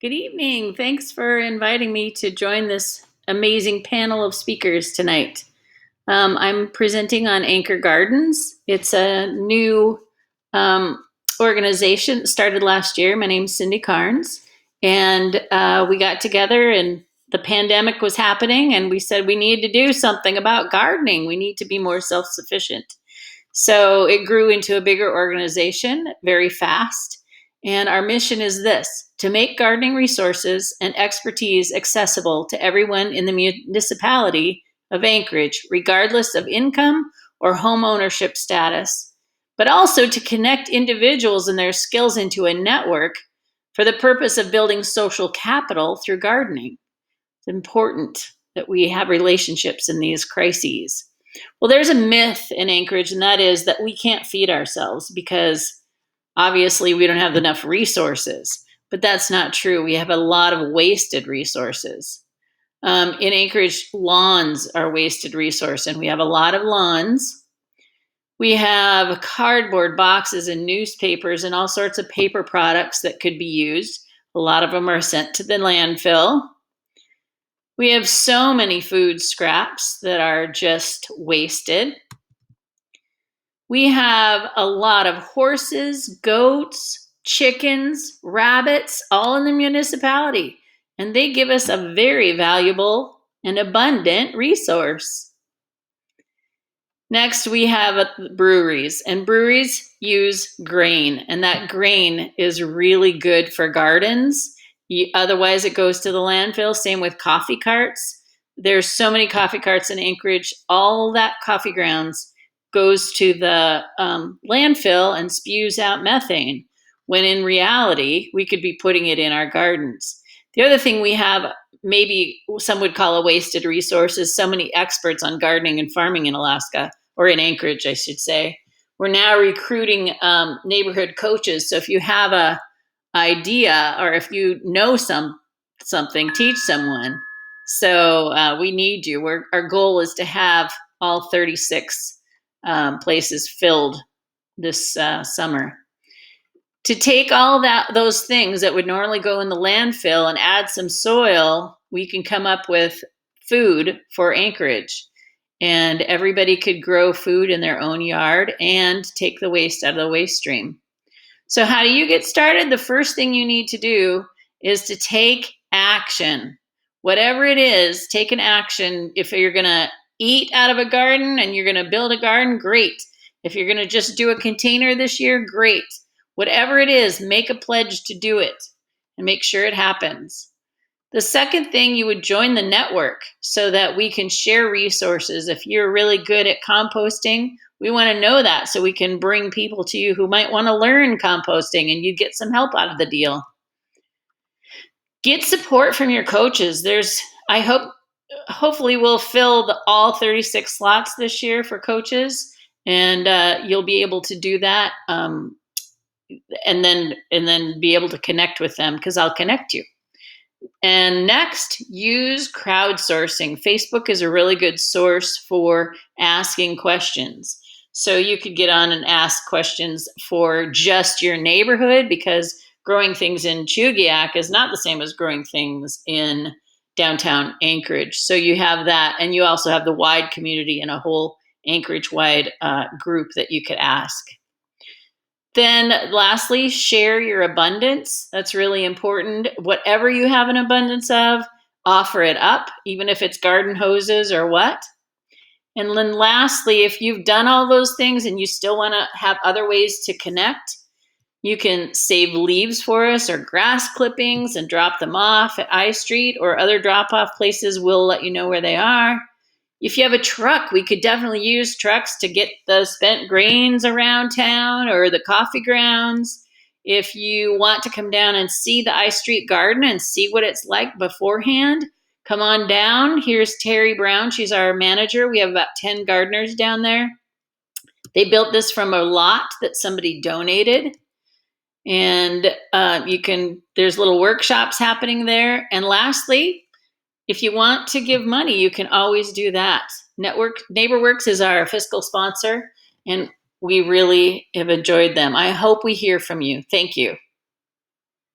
Good evening. Thanks for inviting me to join this amazing panel of speakers tonight. I'm presenting on Anchor Gardens. It's a new um, organization that started last year. My name's Cindy Carnes, and we got together, and the pandemic was happening, and we said we need to do something about gardening. We need to be more self-sufficient. So it grew into a bigger organization very fast. And our mission is this: to make gardening resources and expertise accessible to everyone in the municipality of Anchorage, regardless of income or home ownership status, but also to connect individuals and their skills into a network for the purpose of building social capital through gardening. It's important that we have relationships in these crises. Well, there's a myth in Anchorage, and that is that we can't feed ourselves because obviously we don't have enough resources. But that's not true. We have a lot of wasted resources. In Anchorage, lawns are a wasted resource, and we have a lot of lawns. We have cardboard boxes and newspapers and all sorts of paper products that could be used. A lot of them are sent to the landfill. We have so many food scraps that are just wasted. We have a lot of horses, goats, chickens, rabbits, all in the municipality, and they give us a very valuable and abundant resource. Next, we have breweries, and breweries use grain, and that grain is really good for gardens. Otherwise, it goes to the landfill. Same with coffee carts. There's so many coffee carts in Anchorage. All that coffee grounds goes to the landfill and spews out methane, when in reality, we could be putting it in our gardens. The other thing we have, maybe some would call a wasted resource, is so many experts on gardening and farming in Alaska, or in Anchorage, I should say. We're now recruiting neighborhood coaches. So if you have a idea, or if you know something, teach someone. So we need you. Our goal is to have all 36 places filled this summer. To take all those things that would normally go in the landfill and add some soil, we can come up with food for Anchorage. And everybody could grow food in their own yard and take the waste out of the waste stream. So how do you get started? The first thing you need to do is to take action. Whatever it is, take an action. If you're going to eat out of a garden and you're going to build a garden, great. If you're going to just do a container this year, great. Whatever it is, make a pledge to do it and make sure it happens. The second thing, you would join the network so that we can share resources. If you're really good at composting, we want to know that so we can bring people to you who might want to learn composting, and you get some help out of the deal. Get support from your coaches. Hopefully we'll fill all 36 slots this year for coaches, and you'll be able to do that, and then be able to connect with them, because I'll connect you. And next, use crowdsourcing. Facebook is a really good source for asking questions. So you could get on and ask questions for just your neighborhood, because growing things in Chugiak is not the same as growing things in downtown Anchorage. So you have that, and you also have the wide community and a whole Anchorage-wide group that you could ask. Then lastly, share your abundance. That's really important. Whatever you have an abundance of, offer it up, even if it's garden hoses or what. And then lastly, if you've done all those things and you still want to have other ways to connect, you can save leaves for us or grass clippings and drop them off at I Street, or other drop-off places. We'll let you know where they are. If you have a truck, we could definitely use trucks to get the spent grains around town, or the coffee grounds. If you want to come down and see the I Street garden and see what it's like beforehand, come on down. Here's Terry Brown. She's our manager. We have about 10 gardeners down there. They built this from a lot that somebody donated. And there's little workshops happening there. And lastly, if you want to give money, you can always do that. NeighborWorks is our fiscal sponsor, and we really have enjoyed them. I hope we hear from you. Thank you.